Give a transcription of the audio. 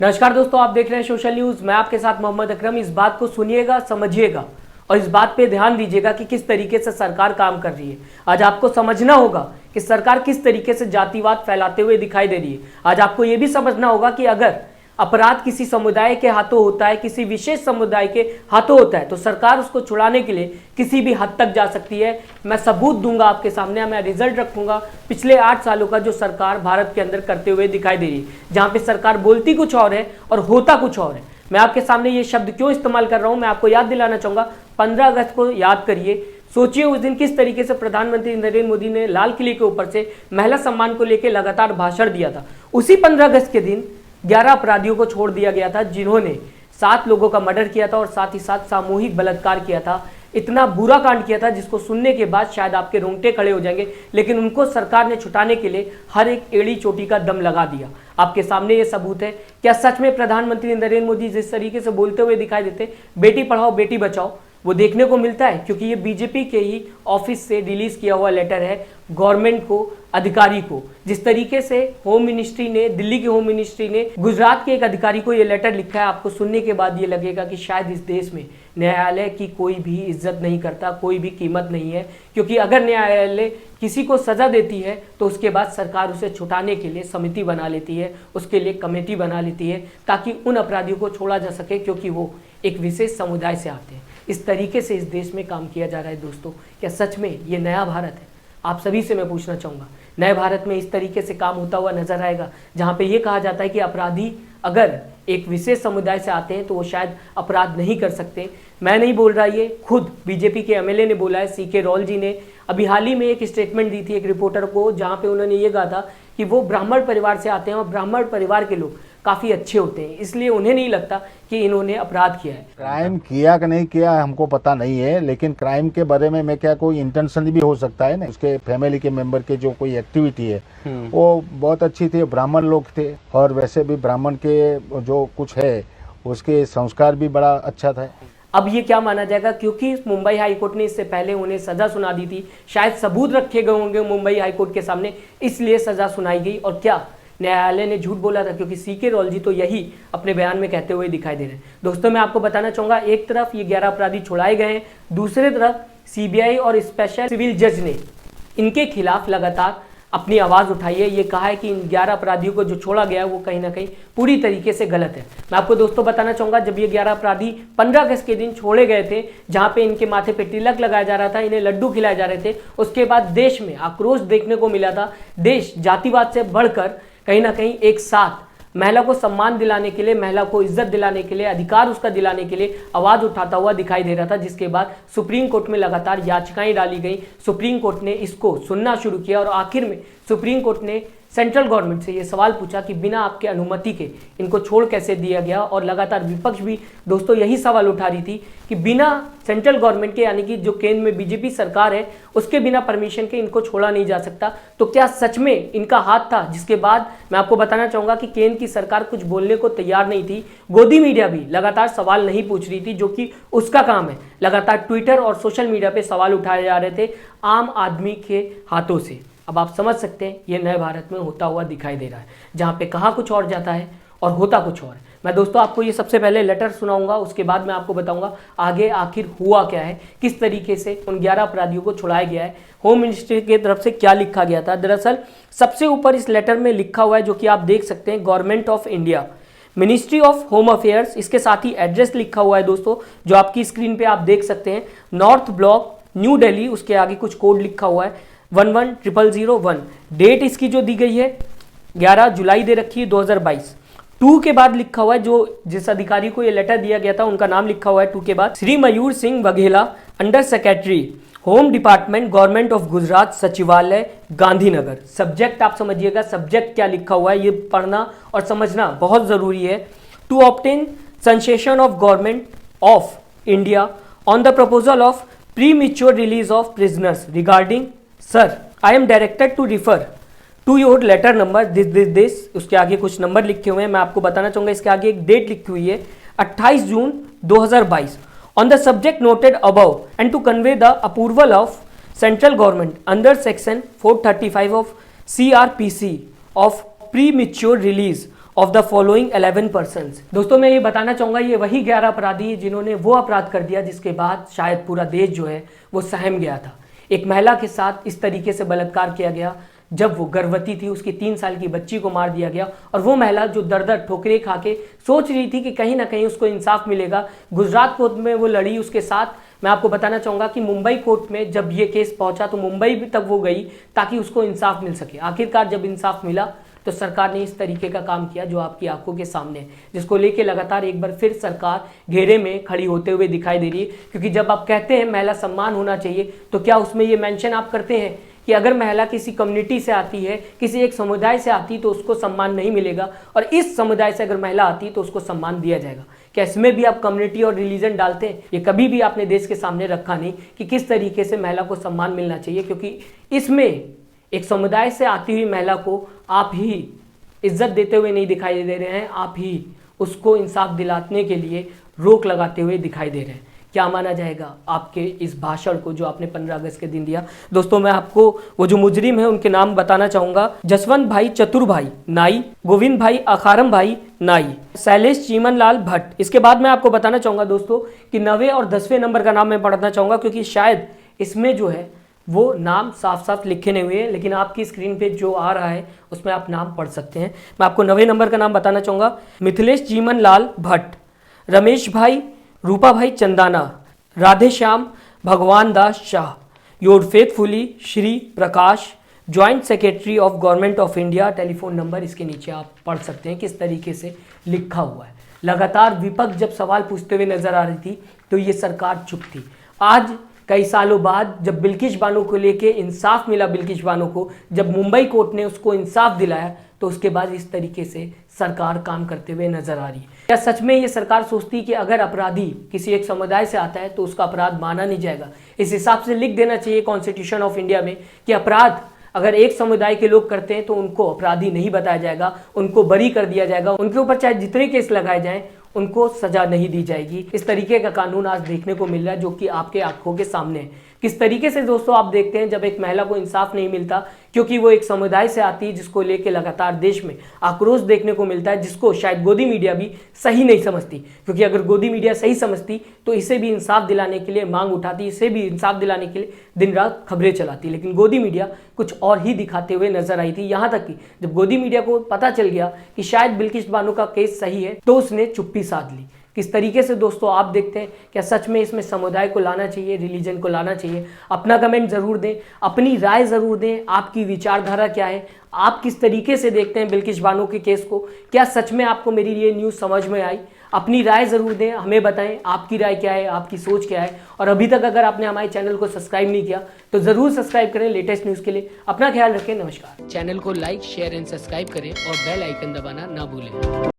नमस्कार दोस्तों, आप देख रहे हैं सोशल न्यूज। मैं आपके साथ मोहम्मद अकरम। इस बात को सुनिएगा, समझिएगा और इस बात पे ध्यान दीजिएगा कि किस तरीके से सरकार काम कर रही है। आज आपको समझना होगा कि सरकार किस तरीके से जातिवाद फैलाते हुए दिखाई दे रही है। आज आपको यह भी समझना होगा कि अगर अपराध किसी समुदाय के हाथों होता है, किसी विशेष समुदाय के हाथों होता है, तो सरकार उसको छुड़ाने के लिए किसी भी हद तक जा सकती है। मैं सबूत दूंगा आपके सामने, मैं रिजल्ट रखूंगा पिछले 8 सालों का जो सरकार भारत के अंदर करते हुए दिखाई दे रही है, जहां पे सरकार बोलती कुछ और है और होता कुछ और है। मैं आपके सामने ये शब्द क्यों इस्तेमाल कर रहा हूं, मैं आपको याद दिलाना चाहूंगा। 15 अगस्त को याद करिए, सोचिए उस दिन किस तरीके से प्रधानमंत्री नरेंद्र मोदी ने लाल किले के ऊपर से महिला सम्मान को लेकर लगातार भाषण दिया था। उसी 15 अगस्त के दिन 11 अपराधियों को छोड़ दिया गया था, जिन्होंने 7 लोगों का मर्डर किया था और साथ ही साथ सामूहिक बलात्कार किया था। इतना बुरा कांड किया था जिसको सुनने के बाद शायद आपके रोंगटे खड़े हो जाएंगे, लेकिन उनको सरकार ने छुटाने के लिए हर एक एड़ी चोटी का दम लगा दिया। आपके सामने ये सबूत है। क्या सच में प्रधानमंत्री नरेंद्र मोदी जिस तरीके से बोलते हुए दिखाई देते, बेटी पढ़ाओ बेटी बचाओ, वो देखने को मिलता है? क्योंकि ये बीजेपी के ही ऑफिस से रिलीज किया हुआ लेटर है गवर्नमेंट को, अधिकारी को। जिस तरीके से होम मिनिस्ट्री ने, दिल्ली की होम मिनिस्ट्री ने गुजरात के एक अधिकारी को ये लेटर लिखा है, आपको सुनने के बाद ये लगेगा कि शायद इस देश में न्यायालय की कोई भी इज्जत नहीं करता, कोई भी कीमत नहीं है। क्योंकि अगर न्यायालय किसी को सजा देती है तो उसके बाद सरकार उसे छुटाने के लिए समिति बना लेती है, उसके लिए कमेटी बना लेती है, ताकि उन अपराधियों को छोड़ा जा सके, क्योंकि वो एक विशेष समुदाय से आते हैं। इस तरीके से इस देश में काम किया जा रहा है। दोस्तों, क्या सच में ये नया भारत है? आप सभी से मैं पूछना चाहूँगा, नए भारत में इस तरीके से काम होता हुआ नजर आएगा, जहाँ पे ये कहा जाता है कि अपराधी अगर एक विशेष समुदाय से आते हैं तो वो शायद अपराध नहीं कर सकते? मैं नहीं बोल रहा, ये खुद बीजेपी के एमएलए ने बोला है। सीके रॉल जी ने अभी हाल ही में एक स्टेटमेंट दी थी एक रिपोर्टर को, जहाँ पे उन्होंने ये कहा था कि वो ब्राह्मण परिवार से आते हैं और ब्राह्मण परिवार के लोग काफ़ी अच्छे होते हैं, इसलिए उन्हें नहीं लगता कि इन्होंने अपराध किया है। क्राइम किया कि नहीं किया हमको पता नहीं है, लेकिन क्राइम के बारे में मैं क्या, कोई इंटेंशन भी हो सकता है ना। उसके फैमिली के मेंबर के जो कोई एक्टिविटी है वो बहुत अच्छी थी, ब्राह्मण लोग थे, और वैसे भी ब्राह्मण के जो कुछ है उसके संस्कार भी बड़ा अच्छा था। अब ये क्या माना जाएगा? क्योंकि मुंबई हाई कोर्ट ने इससे पहले उन्हें सजा सुना दी थी, शायद सबूत रखे गए होंगे मुंबई हाई कोर्ट के सामने, इसलिए सजा सुनाई गई। और क्या न्यायालय ने झूठ बोला था? क्योंकि सीके रॉल जी तो यही अपने बयान में कहते हुए दिखाई दे रहे हैं। दोस्तों, मैं आपको बताना चाहूंगा, एक तरफ ये 11 अपराधी छुड़ाए गए हैं, दूसरी तरफ सीबीआई और स्पेशल सिविल जज ने इनके खिलाफ लगातार अपनी आवाज उठाई है। ये कहा है कि इन 11 अपराधियों को जो छोड़ा गया वो कहीं ना कहीं पूरी तरीके से गलत है। मैं आपको दोस्तों बताना चाहूंगा, जब ये 11 अपराधी 15 अगस्त के दिन छोड़े गए थे, जहां पे इनके माथे पे तिलक लगाया जा रहा था, इन्हें लड्डू खिलाए जा रहे थे, उसके बाद देश में आक्रोश देखने को मिला था। देश जातिवाद से बढ़कर कहीं ना कहीं एक साथ महिला को सम्मान दिलाने के लिए, महिला को इज्जत दिलाने के लिए, अधिकार उसका दिलाने के लिए आवाज उठाता हुआ दिखाई दे रहा था। जिसके बाद सुप्रीम कोर्ट में लगातार याचिकाएं डाली गई, सुप्रीम कोर्ट ने इसको सुनना शुरू किया और आखिर में सुप्रीम कोर्ट ने सेंट्रल गवर्नमेंट से ये सवाल पूछा कि बिना आपके अनुमति के इनको छोड़ कैसे दिया गया। और लगातार विपक्ष भी दोस्तों यही सवाल उठा रही थी कि बिना सेंट्रल गवर्नमेंट के, यानी कि जो केंद्र में बीजेपी सरकार है, उसके बिना परमिशन के इनको छोड़ा नहीं जा सकता। तो क्या सच में इनका हाथ था? जिसके बाद मैं आपको बताना चाहूंगा कि केंद्र की सरकार कुछ बोलने को तैयार नहीं थी। गोदी मीडिया भी लगातार सवाल नहीं पूछ रही थी, जो कि उसका काम है। लगातार ट्विटर और सोशल मीडिया पे सवाल उठाए जा रहे थे आम आदमी के हाथों से। अब आप समझ सकते हैं ये नए भारत में होता हुआ दिखाई दे रहा है, जहाँ पे कहा कुछ और जाता है और होता कुछ और है। मैं दोस्तों आपको ये सबसे पहले लेटर सुनाऊंगा, उसके बाद मैं आपको बताऊंगा आगे आखिर हुआ क्या है, किस तरीके से उन 11 अपराधियों को छुड़ाया गया है, होम मिनिस्ट्री की तरफ से क्या लिखा गया था। दरअसल सबसे ऊपर इस लेटर में लिखा हुआ है, जो कि आप देख सकते हैं, government of India, ministry of home affairs. इसके साथ ही एड्रेस लिखा हुआ है दोस्तों, जो आपकी स्क्रीन पे आप देख सकते हैं, नॉर्थ ब्लॉक, न्यू दिल्ली। उसके आगे कुछ कोड लिखा हुआ है 110001। डेट इसकी जो दी गई है 11 जुलाई दे रखी है 2022। 2 के बाद लिखा हुआ है, जो जिस अधिकारी को ये लेटर दिया गया था उनका नाम लिखा हुआ है 2 के बाद, Shri Mayur Singh Vaghela, under secretary home department, government of Gujarat, Sachivalaya, Gandhinagar. Subject आप समझिएगा, सब्जेक्ट क्या लिखा हुआ है ये पढ़ना और समझना बहुत जरूरी है। To obtain sanction of government of India on the proposal of premature release of prisoners regarding sir, I am directed to refer to your letter number this. उसके आगे कुछ नंबर लिखे हुए हैं, मैं आपको बताना चाहूंगा। इसके आगे एक डेट लिखी हुई है 28 जून 2022। On the subject noted above and to convey the approval of central government under section 435 of CRPC of premature release of the following 11 persons. दोस्तों मैं ये बताना चाहूँगा ये वही 11 अपराधी जिन्होंने वो अपराध कर दिया जिसके बाद शायद पूरा देश जो है वो सहम गया था। एक महिला के साथ इस तरीके से बलात्कार किया गया जब वो गर्भवती थी, उसकी 3 साल की बच्ची को मार दिया गया और वो महिला जो दर ठोकरे खा के सोच रही थी कि कहीं ना कहीं उसको इंसाफ मिलेगा, गुजरात कोर्ट में वो लड़ी। उसके साथ मैं आपको बताना चाहूँगा कि मुंबई कोर्ट में जब ये केस पहुंचा तो मुंबई भी तक वो गई ताकि उसको इंसाफ मिल सके। आखिरकार जब इंसाफ मिला तो सरकार ने इस तरीके का काम किया जो आपकी आंखों के सामने है, जिसको लेके लगातार एक बार फिर सरकार घेरे में खड़ी होते हुए दिखाई दे रही है। क्योंकि जब आप कहते हैं महिला सम्मान होना चाहिए तो क्या उसमें ये मेंशन आप करते हैं कि अगर महिला किसी कम्युनिटी से आती है, किसी एक समुदाय से आती तो उसको सम्मान नहीं मिलेगा, और इस समुदाय से अगर महिला आती तो उसको सम्मान दिया जाएगा। क्या इसमें भी आप कम्युनिटी और रिलीजन डालते हैं? ये कभी भी आपने देश के सामने रखा नहीं कि किस तरीके से महिला को सम्मान मिलना चाहिए, क्योंकि इसमें एक समुदाय से आती हुई महिला को आप ही इज्जत देते हुए नहीं दिखाई दे रहे हैं, आप ही उसको इंसाफ दिलाने के लिए रोक लगाते हुए दिखाई दे रहे हैं। क्या माना जाएगा आपके इस भाषण को जो आपने 15 अगस्त के दिन दिया? दोस्तों मैं आपको वो जो मुजरिम है उनके नाम बताना चाहूंगा। जसवंत भाई चतुर भाई नाई, गोविंद भाई अखारम भाई नाई, शैलेश चीमन लाल भट्ट। इसके बाद मैं आपको बताना चाहूंगा दोस्तों कि 9वें और 10वें नंबर का नाम मैं पढ़ना चाहूंगा, क्योंकि शायद इसमें जो है वो नाम साफ साफ लिखे नहीं हुए हैं, लेकिन आपकी स्क्रीन पे जो आ रहा है उसमें आप नाम पढ़ सकते हैं। मैं आपको 9वें नंबर का नाम बताना चाहूंगा। मिथिलेश चीमन लाल भट्ट, रमेश भाई, रूपा भाई Chandana, Radhe Shyam Bhagwan Das Shah, your faithfully Shri Prakash, joint secretary of government of India. Telephone number इसके नीचे आप पढ़ सकते हैं किस तरीके से लिखा हुआ है। लगातार विपक्ष जब सवाल पूछते हुए नजर आ रही थी तो ये सरकार चुप थी। आज कई सालों बाद जब बिल्किस बानो को लेके इंसाफ मिला, बिल्किस बानो को जब मुंबई कोर्ट ने उसको इंसाफ दिलाया, तो उसके बाद इस तरीके से सरकार काम करते हुए नजर आ रही है। क्या सच में ये सरकार सोचती कि अगर अपराधी किसी एक समुदाय से आता है तो उसका अपराध माना नहीं जाएगा? इस हिसाब से लिख देना चाहिए कॉन्स्टिट्यूशन ऑफ इंडिया में कि अपराध अगर एक समुदाय के लोग करते हैं तो उनको अपराधी नहीं बताया जाएगा, उनको बरी कर दिया जाएगा, उनके ऊपर चाहे जितने केस लगाए जाएं उनको सजा नहीं दी जाएगी। इस तरीके का कानून आज देखने को मिल रहा है जो कि आपके आंखों के सामने है। किस तरीके से दोस्तों आप देखते हैं जब एक महिला को इंसाफ नहीं मिलता क्योंकि वो एक समुदाय से आती है, जिसको लेके लगातार देश में आक्रोश देखने को मिलता है, जिसको शायद गोदी मीडिया भी सही नहीं समझती। क्योंकि अगर गोदी मीडिया सही समझती तो इसे भी इंसाफ दिलाने के लिए मांग उठाती, इसे भी इंसाफ दिलाने के लिए दिन रात खबरें चलाती, लेकिन गोदी मीडिया कुछ और ही दिखाते हुए नजर आई थी। यहाँ तक कि जब गोदी मीडिया को पता चल गया कि शायद बिल्किस बानो का केस सही है तो उसने चुप्पी साध ली। किस तरीके से दोस्तों आप देखते हैं? क्या सच में इसमें समुदाय को लाना चाहिए, रिलीजन को लाना चाहिए? अपना कमेंट जरूर दें, अपनी राय जरूर दें। आपकी विचारधारा क्या है? आप किस तरीके से देखते हैं बिल्किस बानो के केस को? क्या सच में आपको मेरी ये न्यूज़ समझ में आई? अपनी राय जरूर दें, हमें बताएं आपकी राय क्या है, आपकी सोच क्या है। और अभी तक अगर आपने हमारे चैनल को सब्सक्राइब नहीं किया तो जरूर सब्सक्राइब करें लेटेस्ट न्यूज़ के लिए। अपना ख्याल रखें। नमस्कार। चैनल को लाइक, शेयर एंड सब्सक्राइब करें और बेल आइकन दबाना ना भूलें।